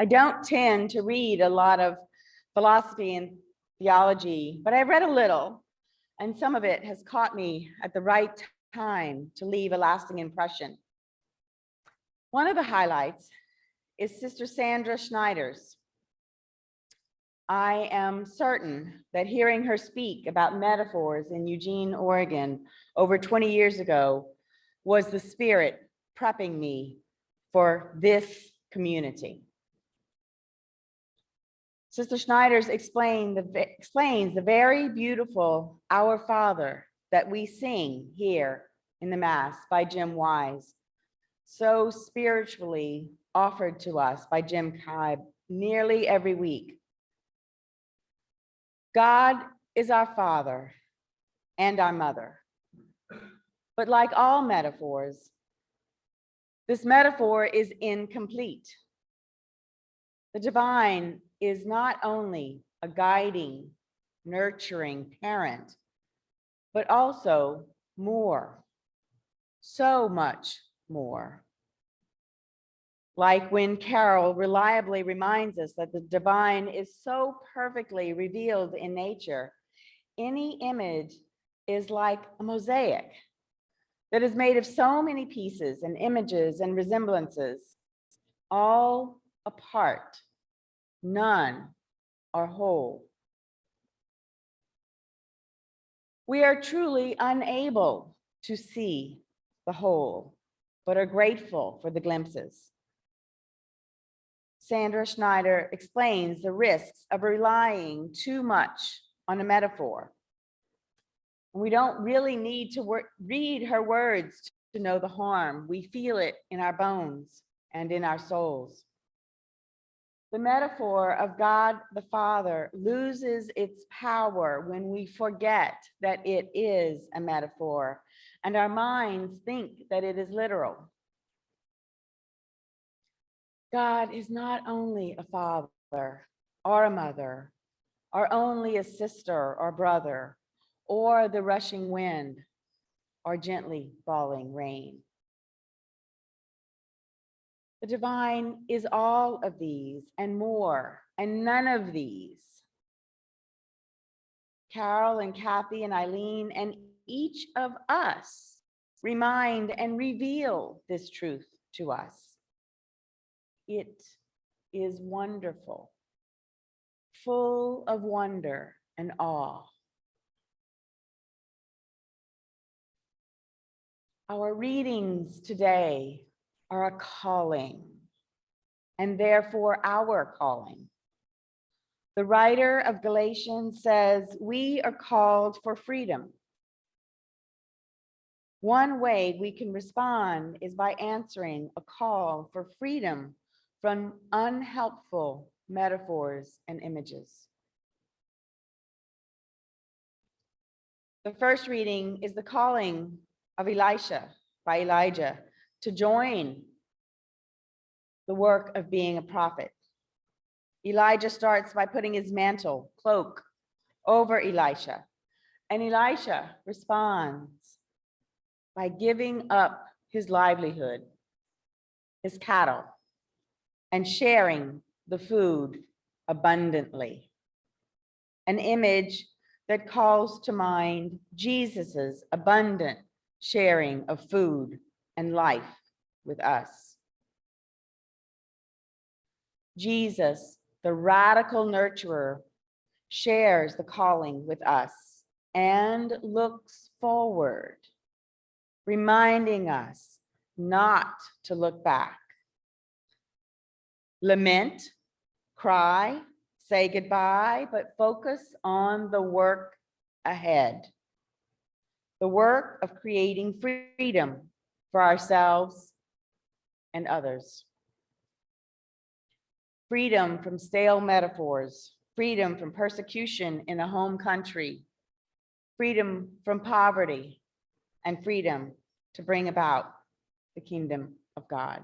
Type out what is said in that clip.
I don't tend to read a lot of philosophy and theology, but I've read a little, and some of it has caught me at the right time to leave a lasting impression. One of the highlights is Sister Sandra Schneider's. I am certain that hearing her speak about metaphors in Eugene, Oregon over 20 years ago was the Spirit prepping me for this community. Sister Schneider's explains the very beautiful Our Father that we sing here in the Mass by Jim Wise, so spiritually offered to us by Jim Kibe nearly every week. God is our Father and our Mother. But like all metaphors, this metaphor is incomplete. The divine is not only a guiding, nurturing parent, but also more, so much more. Like when Carol reliably reminds us that the divine is so perfectly revealed in nature, any image is like a mosaic that is made of so many pieces and images and resemblances, all apart. None are whole. We are truly unable to see the whole, but are grateful for the glimpses. Sandra Schneider explains the risks of relying too much on a metaphor. We don't really need to read her words to know the harm. We feel it in our bones and in our souls. The metaphor of God the Father loses its power when we forget that it is a metaphor and our minds think that it is literal. God is not only a father or a mother, or only a sister or brother, or the rushing wind, or gently falling rain. The divine is all of these and more, and none of these. Carol and Kathy and Eileen and each of us remind and reveal this truth to us. It is wonderful, full of wonder and awe. Our readings today are a calling, and therefore our calling. The writer of Galatians says we are called for freedom. One way we can respond is by answering a call for freedom from unhelpful metaphors and images. The first reading is the calling of Elisha by Elijah to join the work of being a prophet. Elijah starts by putting his mantle, cloak, over Elisha, and Elisha responds by giving up his livelihood, his cattle, and sharing the food abundantly. An image that calls to mind Jesus's abundant sharing of food and life with us. Jesus, the radical nurturer, shares the calling with us and looks forward, reminding us not to look back. Lament, cry, say goodbye, but focus on the work ahead. The work of creating freedom for ourselves and others. Freedom from stale metaphors, freedom from persecution in a home country, freedom from poverty, and freedom to bring about the kingdom of God.